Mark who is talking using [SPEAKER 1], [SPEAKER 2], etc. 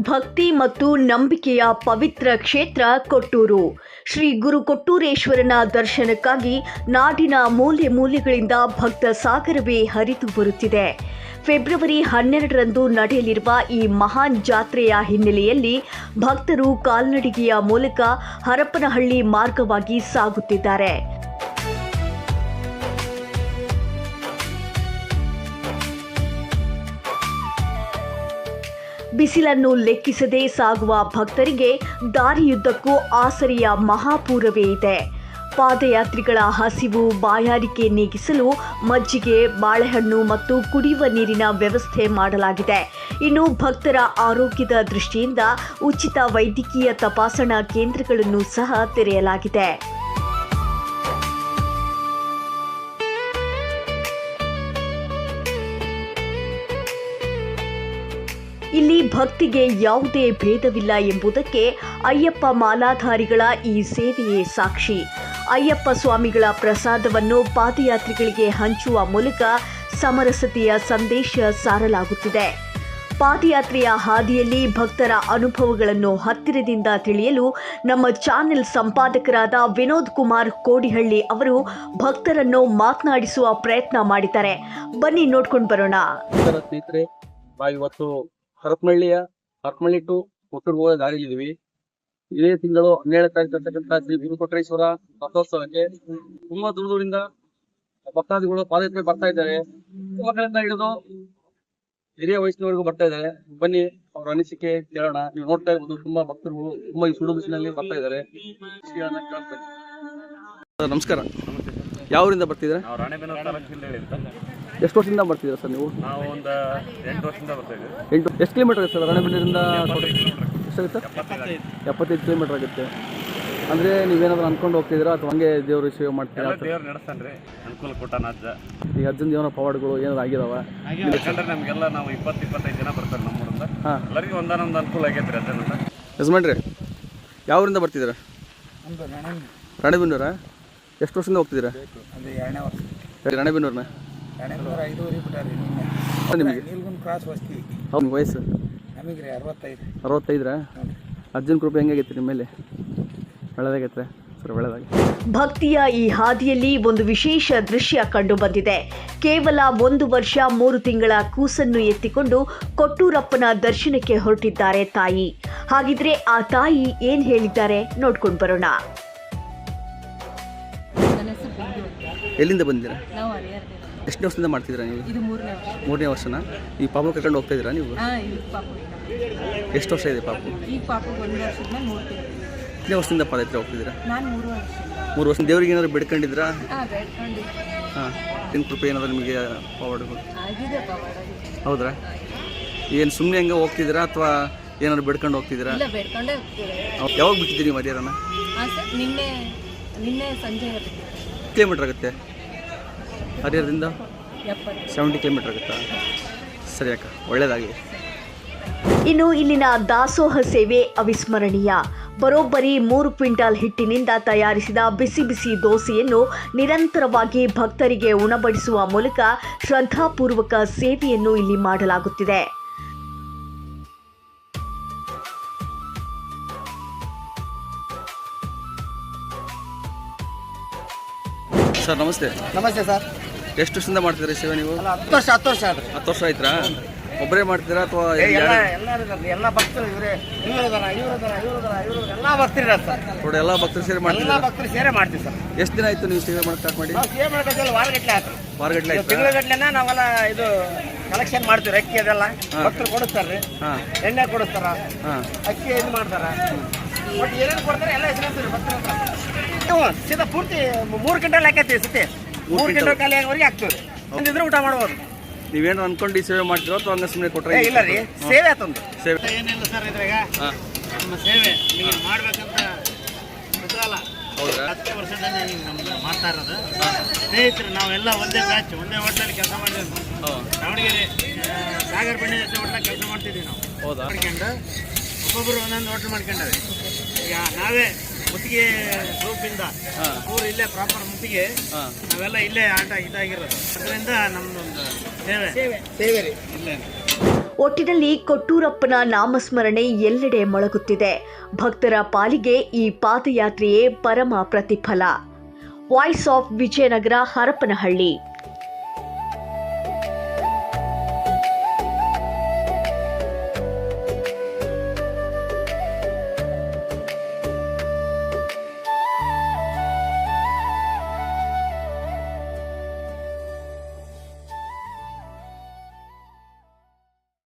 [SPEAKER 1] ಭಕ್ತಿ ಮತ್ತು ನಂಬಿಕೆಯ ಪವಿತ್ರ ಕ್ಷೇತ್ರ ಕೊಟ್ಟೂರು. ಶ್ರೀ ಗುರು ಕೊಟ್ಟೂರೇಶ್ವರನ ದರ್ಶನಕ್ಕಾಗಿ ನಾಡಿನ ಮೂಲೆ ಮೂಲೆಗಳಿಂದ ಭಕ್ತ ಸಾಗರವೇ ಹರಿದು ಬರುತ್ತಿದೆ. ಫೆಬ್ರವರಿ 12ರಂದು ನಡೆಯಲಿರುವ ಈ ಮಹಾನ್ ಜಾತ್ರೆಯ ಹಿನ್ನೆಲೆಯಲ್ಲಿ ಭಕ್ತರು ಕಾಲ್ನಡಿಗೆಯ ಮೂಲಕ ಹರಪನಹಳ್ಳಿ ಮಾರ್ಗವಾಗಿ ಸಾಗುತ್ತಿದ್ದಾರೆ. ಬಿಸಿಲನ್ನು ಲೆಕ್ಕಿಸದೆ ಸಾಗುವ ಭಕ್ತರಿಗೆ ದಾರಿಯುದ್ದಕ್ಕೂ ಆಸರೆಯ ಮಹಾಪೂರವೇ ಇದೆ. ಪಾದಯಾತ್ರಿಗಳ ಹಸಿವು ಬಾಯಾರಿಕೆ ನೀಗಿಸಲು ಮಜ್ಜಿಗೆ, ಬಾಳೆಹಣ್ಣು ಮತ್ತು ಕುಡಿಯುವ ನೀರಿನ ವ್ಯವಸ್ಥೆ ಮಾಡಲಾಗಿದೆ. ಇನ್ನು ಭಕ್ತರ ಆರೋಗ್ಯದ ದೃಷ್ಟಿಯಿಂದ ಉಚಿತ ವೈದ್ಯಕೀಯ ತಪಾಸಣಾ ಕೇಂದ್ರಗಳನ್ನು ಸಹ ತೆರೆಯಲಾಗಿದೆ. ಇಲ್ಲಿ ಭಕ್ತಿಗೆ ಯಾವುದೇ ಭೇದವಿಲ್ಲ ಎಂಬುದಕ್ಕೆ ಅಯ್ಯಪ್ಪ ಮಾಲಾಧಾರಿಗಳ ಈ ಸೇವೆಯೇ ಸಾಕ್ಷಿ. ಅಯ್ಯಪ್ಪ ಸ್ವಾಮಿಗಳ ಪ್ರಸಾದವನ್ನು ಪಾದಯಾತ್ರಿಗಳಿಗೆ ಹಂಚುವ ಮೂಲಕ ಸಮರಸತೆಯ ಸಂದೇಶ ಸಾರಲಾಗುತ್ತಿದೆ. ಪಾದಯಾತ್ರೆಯ ಹಾದಿಯಲ್ಲಿ ಭಕ್ತರ ಅನುಭವಗಳನ್ನು ಹತ್ತಿರದಿಂದ ತಿಳಿಯಲು ನಮ್ಮ ಚಾನೆಲ್ ಸಂಪಾದಕರಾದ ವಿನೋದ್ ಕುಮಾರ್ ಕೋಡಿಹಳ್ಳಿ ಅವರು ಭಕ್ತರನ್ನು ಮಾತನಾಡಿಸುವ ಪ್ರಯತ್ನ ಮಾಡಿದ್ದಾರೆ. ಬನ್ನಿ ನೋಡ್ಕೊಂಡು ಬರೋಣ.
[SPEAKER 2] ಹರಪನಹಳ್ಳಿ ಟು ಕೊಟ್ಟೂರು ಹೋಗೋ ದಾರಿಲಿದ್ದೀವಿ. ಇದೇ ತಿಂಗಳು 17ನೇ ತಾರೀಕು ಅಂತಕ್ಕಂಥ ಶ್ರೀ ಗುರು ಕೊಟ್ಟೂರೇಶ್ವರ ರಥೋತ್ಸವಕ್ಕೆ ತುಂಬಾ ದೂರದಿಂದ ಭಕ್ತಾದಿಗಳು ಪಾದಯಾತ್ರೆ ಬರ್ತಾ ಇದ್ದಾರೆ. ಮಕ್ಕಳಿಂದ ಹಿಡಿದು ಹಿರಿಯ ವಯಸ್ಸಿನವರೆಗೂ ಬರ್ತಾ ಇದ್ದಾರೆ. ಬನ್ನಿ ಅವ್ರ ಅನಿಸಿಕೆ ಕೇಳೋಣ. ನೀವು ನೋಡ್ತಾ ಇರ್ಬೋದು, ತುಂಬಾ ಭಕ್ತರು ತುಂಬಾ ಈ ಸುಡು ಬಿಸಿಲಿನಲ್ಲಿ ಬರ್ತಾ ಇದ್ದಾರೆ. ನಮಸ್ಕಾರ, ಯಾವ ಊರಿಂದ ಬರ್ತಿದ್ರೆ?
[SPEAKER 3] ರಾಣೆಬೆನ್ನೂರು ತಾಲೂಕು ಜಿಲ್ಲೆಯಿಂದ.
[SPEAKER 2] ಎಷ್ಟು ವರ್ಷದಿಂದ ಬರ್ತಿದ್ದೀರಾ ಸರ್ ನೀವು?
[SPEAKER 3] ನಾವು ಒಂದು 8 ವರ್ಷದಿಂದ ಬರ್ತಾ ಇದ್ದೀವಿ.
[SPEAKER 2] ಎಷ್ಟು ಕಿಲೋಮೀಟರ್ ಆಗುತ್ತೆ ಸರ್ ರಾಣೆಬೆನ್ನೂರಿಂದ? ಎಷ್ಟಾಗುತ್ತೆ? 75 ಕಿಲೋಮೀಟರ್ ಆಗುತ್ತೆ. ಅಂದರೆ ನೀವೇನಾದ್ರೂ ಅನ್ಕೊಂಡು ಹೋಗ್ತಿದ್ದೀರಾ ಅಥವಾ ಹಂಗೆ ದೇವ್ರ ಸೇವೆ ಮಾಡ್ತೀರಾ?
[SPEAKER 3] ದೇವ್ರು ನಡೆಸ್ತಾನ್ರಿ, ಅನುಕೂಲ ಕೊಟ್ಟಾನ ಅಜ್ಜ.
[SPEAKER 2] ಈಗ ಅಜ್ಜನ ಏನೋ ಪವಾಡಗಳು ಏನಾದ್ರು ಆಗಿದಾವ?
[SPEAKER 3] ಯಾಕಂದ್ರೆ ನಮಗೆಲ್ಲ ನಾವು 20-25 ಜನ ಬರ್ತಾರೆ ನಮ್ಮೂರಿಂದ. ಎಲ್ಲರಿಗೂ ಒಂದೊಂದು ಅನುಕೂಲ ಆಗೈತ್ರಿ ಅಜ್ಜನಿಂದ.
[SPEAKER 2] ಯಜಮಾನ್ರಿ, ಯಾವ ಊರಿಂದ ಬರ್ತಿದ್ದೀರಾ? ರಾಣೆಬೆನ್ನೂರಾ? ಎಷ್ಟು ವರ್ಷದಿಂದ ಹೋಗ್ತಿದ್ದೀರಾ? ರಾಣೆಬೆನ್ನೂರ್ನ ನಿಮಗೆ ಹೌದು. ವಯಸ್ಸು 65ರಾ? ಅಜ್ಜನ ಕೃಪೆ ಹೆಂಗಾಗೈತೆ ನಿಮ್ಮ ಮೇಲೆ? ಒಳ್ಳೆದಾಗೈತೆ ಸರ್, ಒಳ್ಳೆದಾಗಿ.
[SPEAKER 1] ಭಕ್ತಿಯ ಈ ಹಾದಿಯಲ್ಲಿ ಒಂದು ವಿಶೇಷ ದೃಶ್ಯ ಕಂಡು ಬಂದಿದೆ. ಕೇವಲ 1 ವರ್ಷ 3 ತಿಂಗಳ ಕೂಸನ್ನು ಎತ್ತಿಕೊಂಡು ಕೊಟ್ಟೂರಪ್ಪನ ದರ್ಶನಕ್ಕೆ ಹೊರಟಿದ್ದಾರೆ ತಾಯಿ. ಹಾಗಿದ್ರೆ ಆ ತಾಯಿ ಏನ್ ಹೇಳಿದ್ದಾರೆ ನೋಡ್ಕೊಂಡು ಬರೋಣ.
[SPEAKER 2] ಎಲ್ಲಿಂದ ಬಂದಿದ್ದೀರಾ? ಎಷ್ಟು ವರ್ಷದಿಂದ ಮಾಡ್ತಿದ್ದೀರಾ ನೀವು? 3ನೇ ವರ್ಷನಾ? ಈ ಪಾಪು ಕರ್ಕೊಂಡು ಹೋಗ್ತಾ ಇದ್ದೀರಾ ನೀವು? ಎಷ್ಟು ವರ್ಷ ಇದೆ ಪಾಪು? ಎಷ್ಟನೇ ವರ್ಷದಿಂದ ಪಾದಯಾತ್ರೆ ಹೋಗ್ತಿದ್ದೀರಾ? 3 ವರ್ಷ. ದೇವ್ರಿಗೆ ಏನಾದ್ರು ಬೇಡ್ಕೊಂಡಿದ್ರಾ? ಹಾಂ. ನಿಮ್ಮ ಕೃಪೆ ಏನಾದ್ರು ನಿಮಗೆ ಪವಾಡಗಳು? ಹೌದ್ರಾ? ಏನು ಸುಮ್ಮನೆ ಹಂಗೆ ಹೋಗ್ತಿದ್ದೀರಾ ಅಥವಾ ಏನಾದ್ರು ಬೇಡ್ಕೊಂಡು ಹೋಗ್ತಿದ್ದೀರಾ? ಯಾವಾಗ ಬಿಟ್ಟಿದ್ದೀರಿ ನೀವು ಹರಿಹರನ?
[SPEAKER 4] ನಿನ್ನೆ ಸಂಜೆ.
[SPEAKER 2] ಕಿಲೋಮೀಟರ್ ಆಗುತ್ತೆ ಹರಿಹರದಿಂದ? 70 ಕಿಲೋಮೀಟರ್ ಆಗುತ್ತಾ? ಸರಿ ಅಕ್ಕ, ಒಳ್ಳೆಯದಾಗಲಿ.
[SPEAKER 1] ಇನ್ನು ಇಲ್ಲಿನ ದಾಸೋಹ ಸೇವೆ ಅವಿಸ್ಮರಣೀಯ. ಬರೋಬ್ಬರಿ 3 ಕ್ವಿಂಟಾಲ್ ಹಿಟ್ಟಿನಿಂದ ತಯಾರಿಸಿದ ಬಿಸಿ ಬಿಸಿ ದೋಸೆಯನ್ನು ನಿರಂತರವಾಗಿ ಭಕ್ತರಿಗೆ ಉಣಬಡಿಸುವ ಮೂಲಕ ಶ್ರದ್ಧಾಪೂರ್ವಕ ಸೇವೆಯನ್ನು ಇಲ್ಲಿ ಮಾಡಲಾಗುತ್ತಿದೆ.
[SPEAKER 2] ಸರ್ ನಮಸ್ತೆ.
[SPEAKER 5] ನಮಸ್ತೆ ಸರ್.
[SPEAKER 2] ಎಷ್ಟು ವರ್ಷದಿಂದ ಮಾಡ್ತಿದ್ದೀರಾ ಸೇವೆ ನೀವು?
[SPEAKER 5] 10 ವರ್ಷ ಆದ್ರೆ.
[SPEAKER 2] 10 ವರ್ಷ ಆಯ್ತಾ? ಒಬ್ಬರೇ ಮಾಡ್ತೀರಾ ಅಥವಾ
[SPEAKER 5] ಎಲ್ಲ ಭಕ್ತರು ಇವರೇ? ಎಲ್ಲ ಭಕ್ತರು ಸರ್.
[SPEAKER 2] ನೋಡಿ, ಎಲ್ಲ ಭಕ್ತರು ಸೇರಿ ಮಾಡ್ತೀರಾ?
[SPEAKER 5] ಎಲ್ಲ ಭಕ್ತರು ಸೇರೆ ಮಾಡ್ತೀವಿ ಸರ್.
[SPEAKER 2] ಎಷ್ಟು ದಿನ ಆಯ್ತು ನೀವು ಸೇವೆ ಮಾಡಿ ಸ್ಟಾರ್ಟ್ ಮಾಡಿ?
[SPEAKER 5] ನಾವು ಸೇವೆ ಮಾಡೋಕ್ಕಾಗಲ್ಲ, ವಾರಗಟ್ಟಲೆ ಆಯ್ತು.
[SPEAKER 2] ವಾರಗಟ್ಟಲೆ ಆಯ್ತು.
[SPEAKER 5] ತಿಂಗಳಗಟ್ಟಲೆನ ನಾವೆಲ್ಲ ಇದು ಕಲೆಕ್ಷನ್ ಮಾಡ್ತೀವಿ. ಅಕ್ಕಿ ಅದೆಲ್ಲ ಭಕ್ತರು ಕೊಡಿಸ್ತಾರ್ರಿ. ಎಣ್ಣೆ ಕೊಡಿಸ್ತಾರ, ಅಕ್ಕಿ ಇದು ಮಾಡ್ತಾರ, ಒಟ್ಟು ಏನೇನು ಕೊಡ್ತಾರೆ ಎಲ್ಲ ಹೆಸರು ಭಕ್ತರು. ಸೀದಾ ಪೂರ್ತಿ 3 ಕ್ವಿಂಟಲ್ ಹಾಕೈತಿ ಸತಿ. 3 ಕ್ವಿಂಟಲ್ ಖಾಲಿ ಆಗೋವರೆಗೆ ಹಾಕ್ತೀವಿ. ಒಂದಿದ್ರೆ ಊಟ ಮಾಡ್ಬೋದು.
[SPEAKER 2] ನೀವೇನು ಅನ್ಕೊಂಡು ಸೇವೆ ಮಾಡ್ತೀರೋ ಅಥವಾ ಹಂಗ ಸುಮ್ಮನೆ ಕೊಟ್ಟರೆ?
[SPEAKER 5] ಇಲ್ಲ ರೀ, ಸೇವೆ ಆತಂದು
[SPEAKER 2] ಸೇವೆ
[SPEAKER 5] ಏನಿಲ್ಲ ಸರ್. ಇದ್ರಾಗ ನಮ್ಮ ಸೇವೆ ನೀವು ಮಾಡ್ಬೇಕಂತ ಕುತೂಹಲ.
[SPEAKER 2] ಹೌದಾ?
[SPEAKER 5] 10 ವರ್ಷದಿಂದ ನೀವು ನಮ್ಗೆ ಮಾಡ್ತಾ ಇರೋದು. ಸ್ನೇಹಿತರು ನಾವೆಲ್ಲ ಒಂದೇ ಬ್ಯಾಚ್, ಒಂದೇ ಹೋಟ್ಲಲ್ಲಿ ಕೆಲಸ ಮಾಡಿದ್ವಿ. ದಾವಣಗೆರೆ ಸಾಗರ ಬಂಡಿ ಹೋಟ್ಲಾಗ ಕೆಲಸ ಮಾಡ್ತಿದ್ವಿ ನಾವು.
[SPEAKER 2] ಹೌದಾ?
[SPEAKER 5] ಮಾಡ್ಕೊಂಡು ಒಬ್ಬೊಬ್ಬರು ಒಂದೊಂದು ಹೋಟ್ಲ್ ಮಾಡ್ಕೊಂಡಾರೆ. ಈಗ ನಾವೇ ಮುತ್ತಿಗೆ ಗ್ರೂಪಿಂದ ಊರು ಇಲ್ಲೇ ಪ್ರಾಪರ್ ಮುತ್ತಿಗೆ, ನಾವೆಲ್ಲ ಇಲ್ಲೇ ಆಟ ಇದಾಗಿರೋದು. ಅದರಿಂದ ನಮ್ದೊಂದು ಸೇವೆ ರೀ ಇಲ್ಲೇ.
[SPEAKER 1] ಒಟ್ಟಿನಲ್ಲಿ ಕೊಟ್ಟೂರಪ್ಪನ ನಾಮಸ್ಮರಣೆ ಎಲ್ಲೆಡೆ ಮೊಳಗುತ್ತಿದೆ. ಭಕ್ತರ ಪಾಲಿಗೆ ಈ ಪಾದಯಾತ್ರೆಯೇ ಪರಮ ಪ್ರತಿಫಲ. Voice of Vijayanagara, Harapanahalli.